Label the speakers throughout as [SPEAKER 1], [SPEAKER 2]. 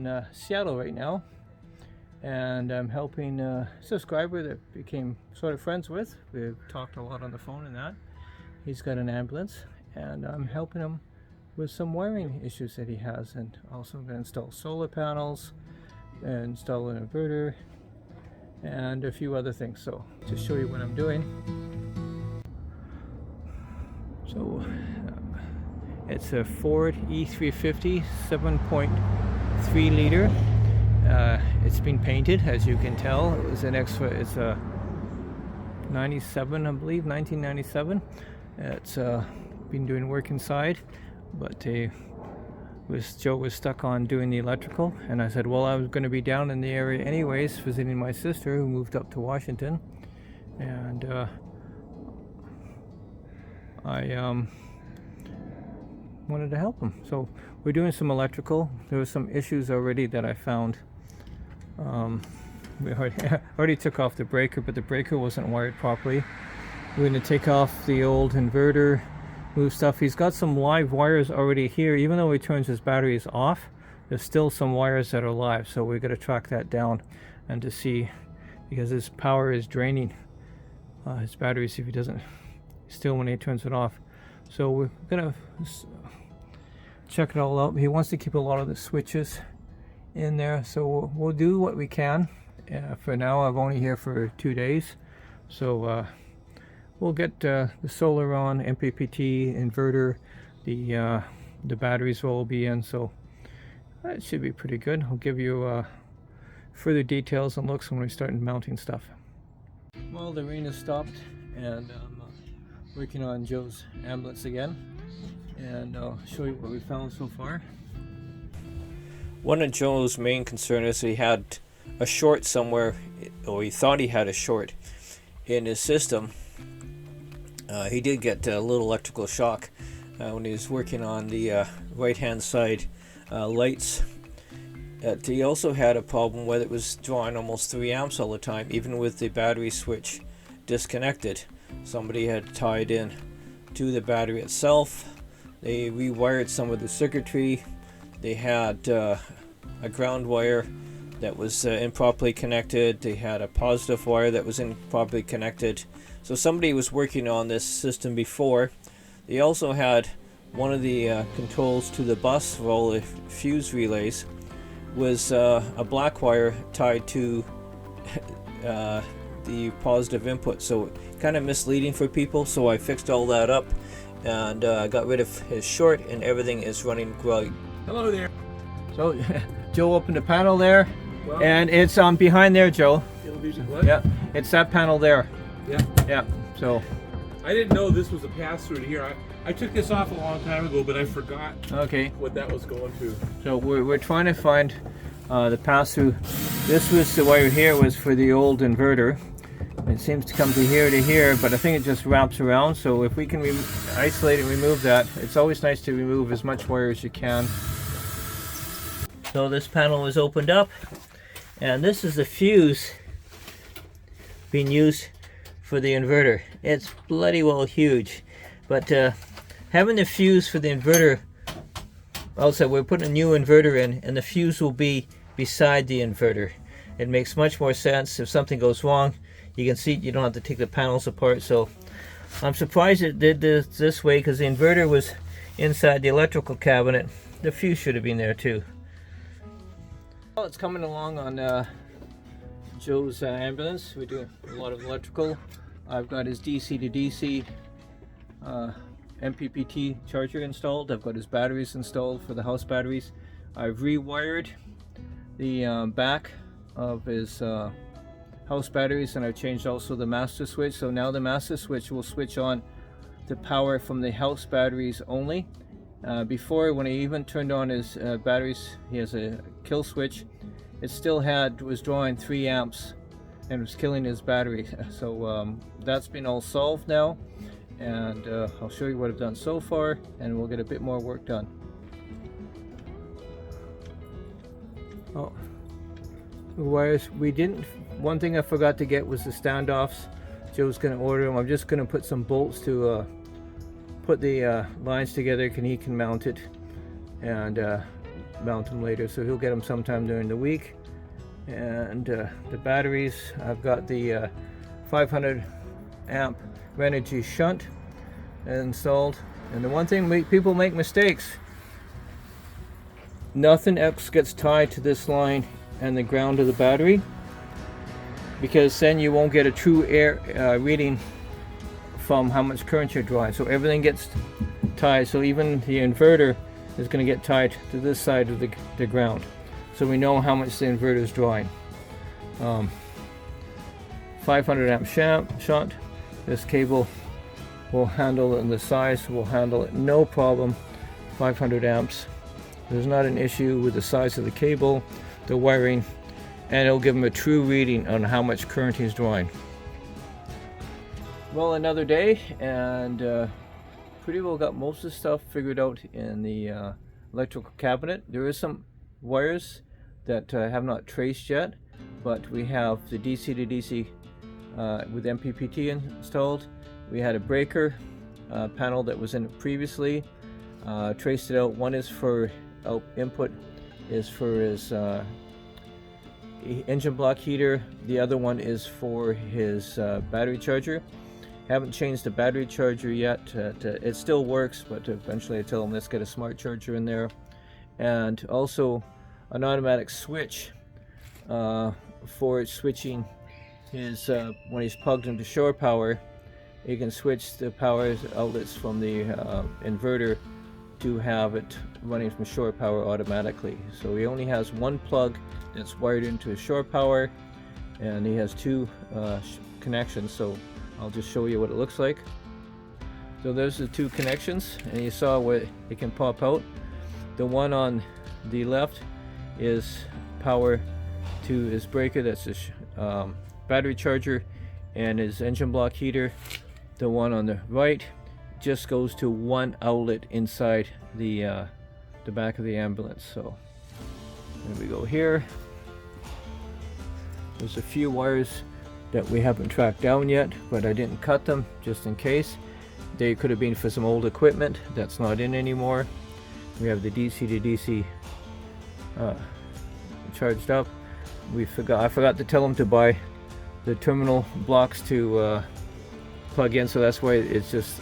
[SPEAKER 1] in Seattle right now, and I'm helping a subscriber that became sort of friends with. We've talked a lot on the phone and that. He's got an ambulance, and I'm helping him with some wiring issues that he has, and also I'm going to install solar panels, and install an inverter, and a few other things. So to show you what I'm doing. So it's a Ford E350 7.3 liter. It's been painted, as you can tell. It was an extra. It's a 97, I believe, 1997. It's been doing work inside, but Joe was stuck on doing the electrical, and I said, well, I was going to be down in the area anyways, visiting my sister who moved up to Washington, and I wanted to help him. So we're doing some electrical. There were some issues already that I found. We already took off the breaker, but the breaker wasn't wired properly. We're going to take off the old inverter, move stuff. He's got some live wires already here. Even though he turns his batteries off, there's still some wires that are live, so we've got to track that down and to see, because his power is draining his batteries if he doesn't, still when he turns it off. So we're gonna check it all out. He wants to keep a lot of the switches in there, so we'll do what we can. For now, I'm only here for 2 days, so we'll get the solar on, MPPT, inverter, the batteries will all be in, so that should be pretty good. I'll give you further details and looks when we start mounting stuff. Well, the rain has stopped, and I'm working on Joe's ambulance again, and I'll show you what we found so far.
[SPEAKER 2] One of Joe's main concern is he had a short somewhere, or he thought he had a short in his system. He did get a little electrical shock when he was working on the right hand side lights. He also had a problem where it was drawing almost 3 amps all the time, even with the battery switch disconnected. Somebody had tied in to the battery itself. They rewired some of the circuitry. They had a ground wire that was improperly connected. They had a positive wire that was improperly connected. So somebody was working on this system before. They also had one of the controls to the bus for all the fuse relays was a black wire tied to the positive input, so kind of misleading for people. So I fixed all that up and got rid of his short, and everything is running great.
[SPEAKER 1] Hello there. So Joe opened the panel there, well, and it's behind there, Joe.
[SPEAKER 3] What?
[SPEAKER 1] Yeah, it's that panel there.
[SPEAKER 3] Yeah.
[SPEAKER 1] Yeah. So
[SPEAKER 3] I didn't know this was a pass through to here. I took this off a long time ago, but I forgot what that was going to.
[SPEAKER 1] So we're trying to find the pass through. This was the wire here was for the old inverter. It seems to come to here, but I think it just wraps around. So if we can isolate and remove that, it's always nice to remove as much wire as you can. So this panel is opened up, and this is the fuse being used for the inverter. It's bloody well huge, but having the fuse for the inverter, also we're putting a new inverter in, and the fuse will be beside the inverter. It makes much more sense. If something goes wrong, you can see you don't have to take the panels apart. So I'm surprised it did this way, because the inverter was inside the electrical cabinet. The fuse should have been there too. Well, it's coming along on Joe's ambulance. We're doing a lot of electrical. I've got his DC to DC MPPT charger installed. I've got his batteries installed for the house batteries. I've rewired the back of his house batteries, and I've changed also the master switch. So now the master switch will switch on the power from the house batteries only. Before, when I even turned on his batteries, he has a kill switch. It still was drawing 3 amps and was killing his battery. So that's been all solved now, and I'll show you what I've done so far, and we'll get a bit more work done. Oh, the wires we didn't. One thing I forgot to get was the standoffs. Joe's going to order them. I'm just going to put some bolts to put the lines together, he can mount it, and mount them later, so he'll get them sometime during the week. And the batteries, I've got the 500 amp Renogy shunt installed. And the one thing people make mistakes, nothing else gets tied to this line and the ground of the battery, because then you won't get a true air reading from how much current you're drawing. So everything gets tied, so even the inverter is going to get tied to this side of the ground, so we know how much the inverter is drawing. 500 amp shunt. This cable will handle it, and the size will handle it no problem. 500 amps. There's not an issue with the size of the cable, the wiring, and it'll give him a true reading on how much current he's drawing. Well, another day, and pretty well got most of the stuff figured out in the electrical cabinet. There is some wires that have not traced yet, but we have the DC to DC with MPPT installed. We had a breaker panel that was in it previously, traced it out. One is for input, is for his engine block heater. The other one is for his battery charger. Haven't changed the battery charger yet. It still works, but eventually I tell him let's get a smart charger in there. And also an automatic switch for switching his when he's plugged into shore power. You can switch the power outlets from the inverter to have it running from shore power automatically. So he only has one plug that's wired into his shore power, and he has two connections. So I'll just show you what it looks like. So there's the two connections, and you saw what it can pop out. The one on the left is power to his breaker, that's his battery charger and his engine block heater. The one on the right just goes to one outlet inside the back of the ambulance. So there we go. Here there's a few wires that we haven't tracked down yet, but I didn't cut them just in case. They could have been for some old equipment that's not in anymore. We have the DC to DC charged up. I forgot to tell him to buy the terminal blocks to plug in, so that's why it's just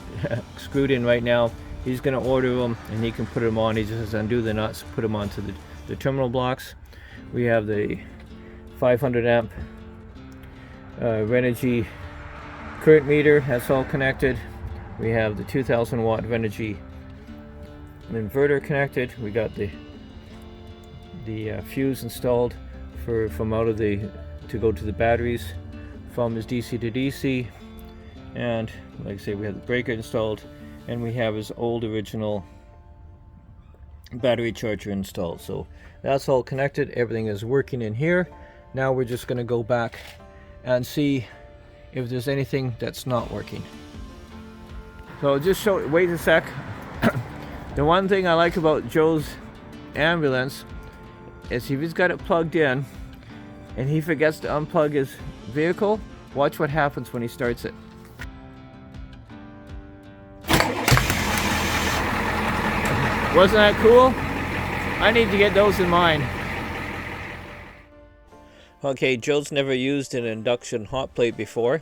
[SPEAKER 1] screwed in right now. He's going to order them and he can put them on. He just has to undo the nuts, put them onto the terminal blocks. We have the 500 amp Renogy current meter, that's all connected. We have the 2000 watt Renogy inverter connected. We got the fuse installed from out of to go to the batteries from his DC to DC. And like I say, we have the breaker installed, and we have his old original battery charger installed. So that's all connected, everything is working in here. Now we're just going to go back and see if there's anything that's not working. So just wait a sec. The one thing I like about Joe's ambulance is if he's got it plugged in and he forgets to unplug his vehicle, watch what happens when he starts it. Wasn't that cool? I need to get those in mine.
[SPEAKER 2] Okay, Joe's never used an induction hot plate before,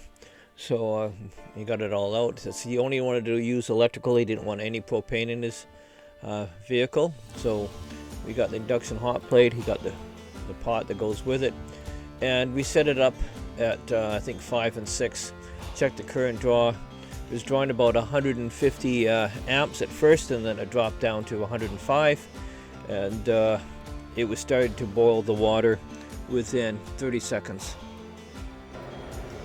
[SPEAKER 2] so he got it all out. He only wanted to use electrical. He didn't want any propane in his vehicle, so we got the induction hot plate. He got the pot that goes with it, and we set it up at I think 5 and 6. Checked the current draw. It was drawing about 150 amps at first, and then it dropped down to 105, and it was starting to boil the water within 30 seconds.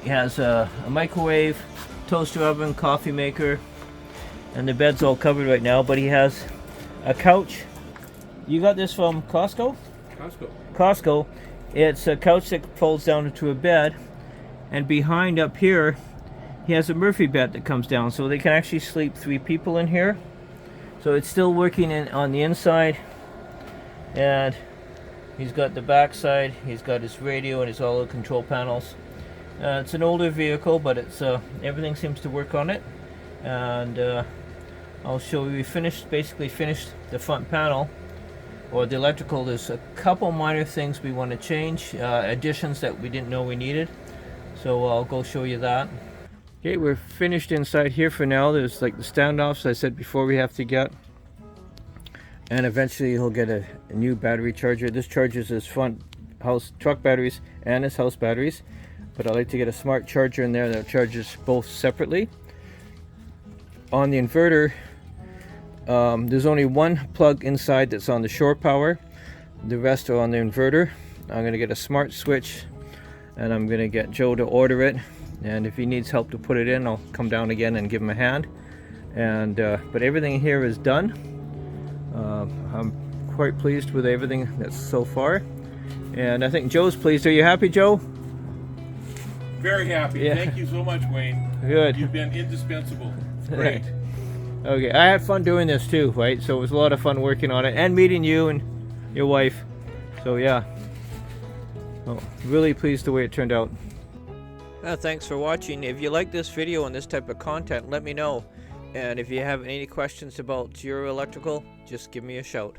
[SPEAKER 1] He has a microwave, toaster oven, coffee maker, and the bed's all covered right now, but he has a couch. You got this from Costco? Costco. It's a couch that folds down into a bed, and behind up here he has a Murphy bed that comes down, so they can actually sleep 3 people in here. So it's still working on the inside, and he's got the back side, he's got his radio and his all the control panels. It's an older vehicle, but it's everything seems to work on it. And I'll show you, we basically finished the front panel. or the electrical, there's a couple minor things we want to change, additions that we didn't know we needed. So I'll go show you that. Okay, we're finished inside here for now. There's like the standoffs I said before we have to get. And eventually he'll get a new battery charger. This charges his front house truck batteries and his house batteries. But I like to get a smart charger in there that charges both separately. On the inverter, there's only one plug inside that's on the shore power. The rest are on the inverter. I'm going to get a smart switch, and I'm going to get Joe to order it. And if he needs help to put it in, I'll come down again and give him a hand. And but everything here is done. I'm quite pleased with everything that's so far, and I think Joe's pleased. Are you happy, Joe?
[SPEAKER 3] Very happy.
[SPEAKER 1] Yeah.
[SPEAKER 3] Thank you so much, Wayne.
[SPEAKER 1] Good.
[SPEAKER 3] You've been indispensable. It's great.
[SPEAKER 1] Okay, I had fun doing this too, right? So it was a lot of fun working on it and meeting you and your wife. So yeah, really pleased the way it turned out. Thanks for watching. If you like this video and this type of content, let me know. And if you have any questions about your electrical, just give me a shout.